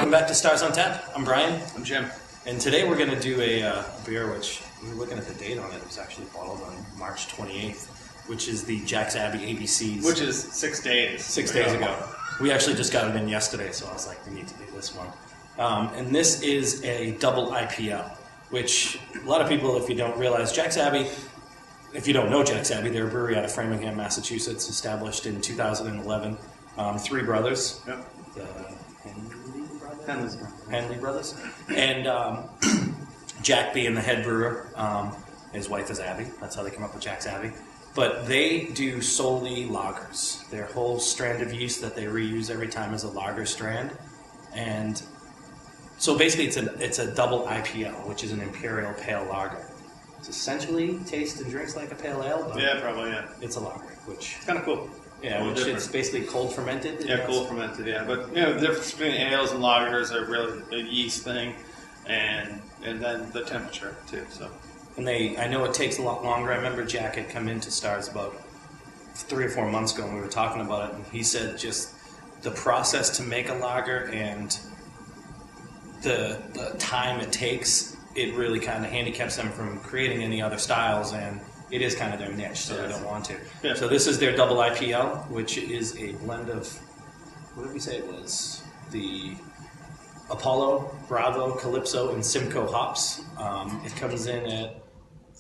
Welcome back to Stars on Tap. I'm Brian. I'm Jim. And today we're going to do a beer which, we were looking at the date on it, it was actually bottled on March 28th, which is the Jack's Abbey ABCs. Which is 6 days. 6 days ago. We actually just got it in yesterday, so I was like, we need to do this one. And this is a double IPL, which a lot of people, if you don't realize, Jack's Abbey, if you don't know Jack's Abbey, they're a brewery out of Framingham, Massachusetts, established in 2011. Three brothers. Yep. Henley brothers. And Jack being the head brewer, his wife is Abby. That's how they come up with Jack's Abbey. But they do solely lagers. Their whole strand of yeast that they reuse every time is a lager strand. And so basically it's a double IPL, which is an imperial pale lager. It's essentially tastes and drinks like a pale ale, but yeah, probably, yeah. It's a lager, which... Kind of cool. Yeah, which it's basically cold fermented. Yeah, cold fermented, yeah. But, you know, the difference between ales and lagers are really a yeast thing, and then the temperature, too, so... And I know it takes a lot longer. I remember Jack had come into Stars about 3 or 4 months ago, and we were talking about it, and he said just the process to make a lager and the time it takes, it really kind of handicaps them from creating any other styles, and it is kind of their niche, so they don't want to. Yeah. So this is their double IPL, which is a blend of, what did we say it was? The Apollo, Bravo, Calypso, and Simcoe hops. It comes in at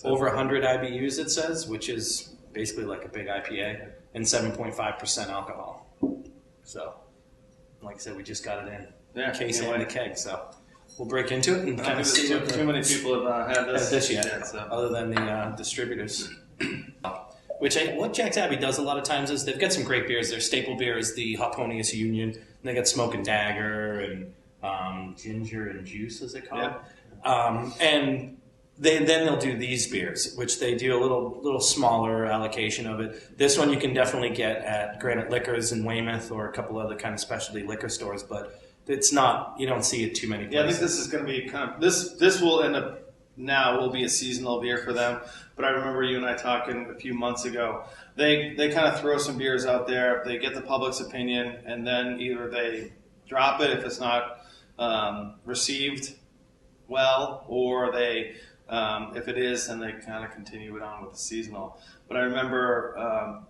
over 100 IBUs, it says, which is basically like a big IPA, and 7.5% alcohol. So, like I said, we just got it in. Yeah, case and a keg, so we'll break into it and kind of see what too many people have had this yet, so. Other than the distributors. What Jack's Abbey does a lot of times is they've got some great beers. Their staple beer is the Hoponius Union, and they got Smoke and Dagger and Ginger and Juice, as they call it. And then they'll do these beers, which they do a little smaller allocation of it. This one you can definitely get at Granite Liquors in Weymouth or a couple other kind of specialty liquor stores, but it's not, you don't see it too many places. Yeah, I think this is going to be kind of, this will end up, now will be a seasonal beer for them. But I remember you and I talking a few months ago. They kind of throw some beers out there, they get the public's opinion, and then either they drop it if it's not received well, or they, if it is, then they kind of continue it on with the seasonal. But I remember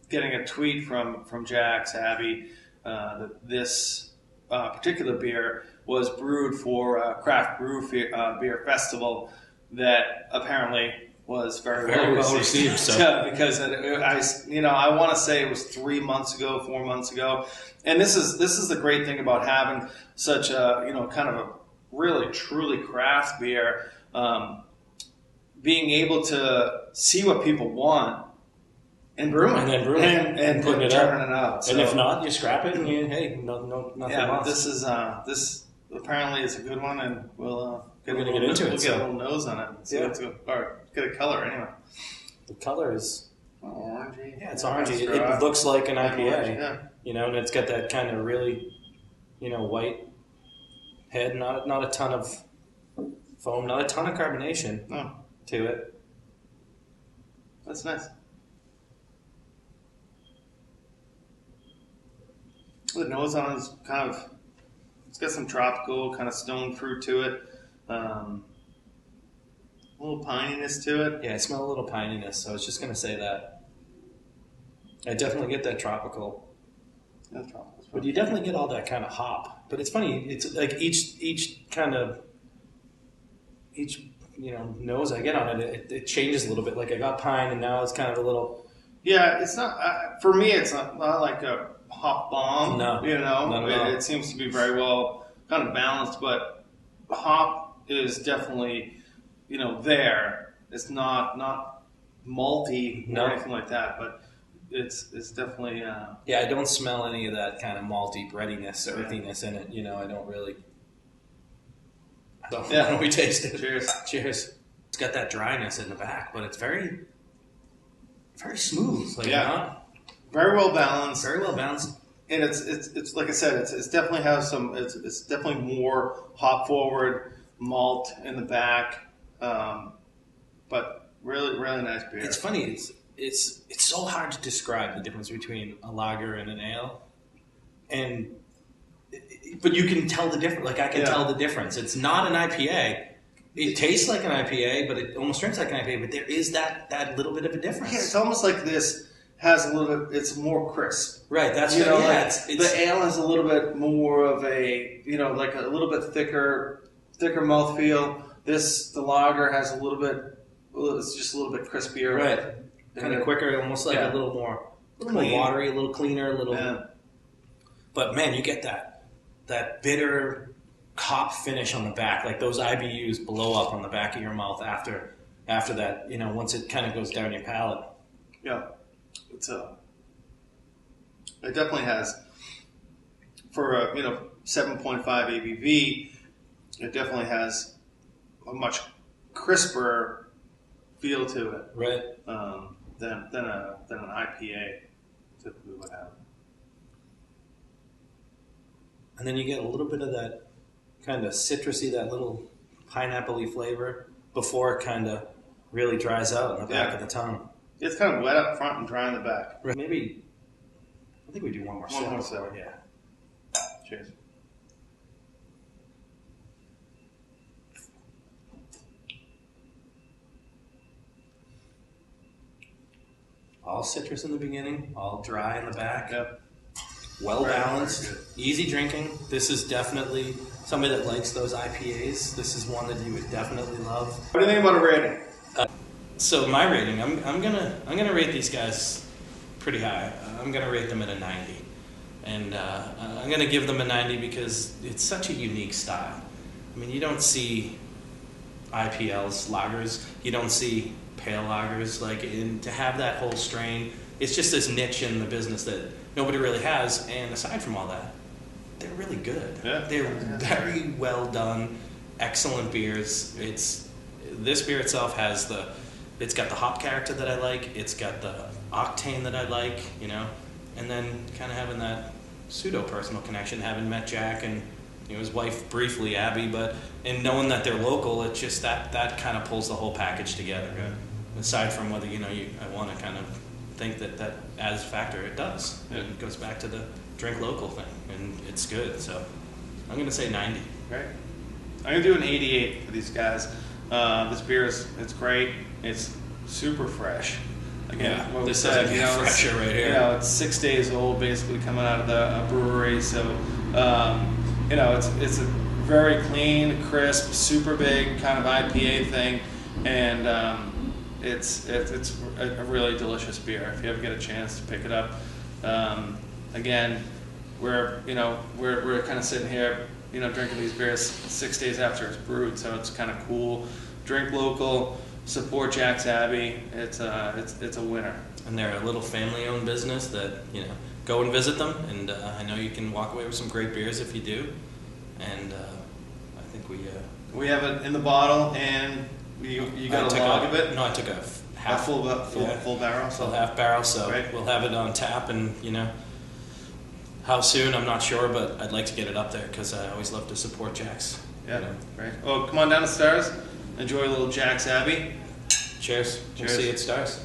getting a tweet from Jack's Abbey that this particular beer was brewed for a craft beer festival that apparently was very well received. So. Because I want to say it was 3 months ago, 4 months ago, and this is the great thing about having such a kind of a really truly craft beer, being able to see what people want. And brewing. And then brewing. And putting it turning it out. So. And if not, you scrap it and nothing lost. This apparently is a good one, and we'll get a little nose on it. See or get a color anyway. The color is orangey. Yeah, it's orangey. It looks like an IPA. And it's got that kind of really, white head. Not a ton of foam, not a ton of carbonation to it. That's nice. The nose on it is kind of, it's got some tropical kind of stone fruit to it, a little pininess to it. Yeah, I smell a little pininess, so I was just going to say that. I definitely get that tropical. Yeah, tropical. But you definitely get all that kind of hop. But it's funny, it's like each nose I get on it, it changes a little bit. Like I got pine, and now it's kind of a little... Yeah, it's not, for me, it's not like a hop bomb. No. It seems to be very well kind of balanced, but hop is definitely, there. It's not malty or anything like that, but it's definitely... Yeah, I don't smell any of that kind of malty breadiness or earthiness in it. I don't really... So, why don't we taste it? Cheers. It's got that dryness in the back, but it's very... very smooth. Very well balanced. Very well balanced. And it's like I said, it's definitely has some. It's definitely more hop forward malt in the back, but really nice beer. It's funny. It's so hard to describe the difference between a lager and an ale, and but you can tell the difference. Like I can tell the difference. It's not an IPA. It tastes like an IPA, but it almost drinks like an IPA. But there is that little bit of a difference. Yeah, it's almost like this has a little bit. It's more crisp. Right. That's you know. like, it's, the ale has a little bit more of a like a little bit thicker mouthfeel. The lager has a little bit. It's just a little bit crispier. Right. Kind of quicker, almost like a little more watery, a little cleaner, a little. Yeah. But man, you get that bitter hop finish on the back, like those IBUs blow up on the back of your mouth after that. Once it kind of goes down your palate. Yeah, it definitely has for a 7.5 ABV. It definitely has a much crisper feel to it, right? Than an IPA typically would have. And then you get a little bit of that kind of citrusy, that little pineapple-y flavor before it kind of really dries out in the back of the tongue. It's kind of wet up front and dry in the back. Right. Maybe, I think we do one more sip. One more sip. Yeah. Cheers. All citrus in the beginning, all dry in the back. Yep. Well balanced, easy drinking. This is definitely somebody that likes those IPAs. This is one that you would definitely love. What do you think about a rating? So my rating, I'm gonna rate these guys pretty high. I'm gonna rate them at a 90, and I'm gonna give them a 90 because it's such a unique style. I mean, you don't see IPLs, lagers. You don't see pale lagers. To have that whole strain, it's just this niche in the business that nobody really has. And aside from all that, they're really good. Yeah. They're very well done, excellent beers. This beer itself it's got the hop character that I like. It's got the octane that I like, and then kind of having that pseudo personal connection, having met Jack and his wife briefly, Abby, and knowing that they're local, it's just that kind of pulls the whole package together. Yeah. Aside from whether I want to kind of think that as a factor, it does. Yeah. It goes back to the drink local thing, and it's good. So I'm going to say 90. Right. I'm going to do an 88 for these guys. This beer it's great. It's super fresh. Again, this is fresher right here. It's 6 days old, basically coming out of the brewery. So, it's a very clean, crisp, super big kind of IPA thing, and it's a really delicious beer. If you ever get a chance to pick it up, again, we're kind of sitting here, drinking these beers 6 days after it's brewed, so it's kind of cool. Drink local, support Jack's Abbey. It's a winner. And they're a little family-owned business that go and visit them, and I know you can walk away with some great beers if you do. And I think we have it in the bottle, and you got a log of it. No, I took a half full barrel. So half barrel. So right. We'll have it on tap, and how soon I'm not sure, but I'd like to get it up there because I always love to support Jack's. Yeah, right. Well, come on down to Stars. Enjoy a little Jack's Abbey. Cheers. We'll see you at Stars.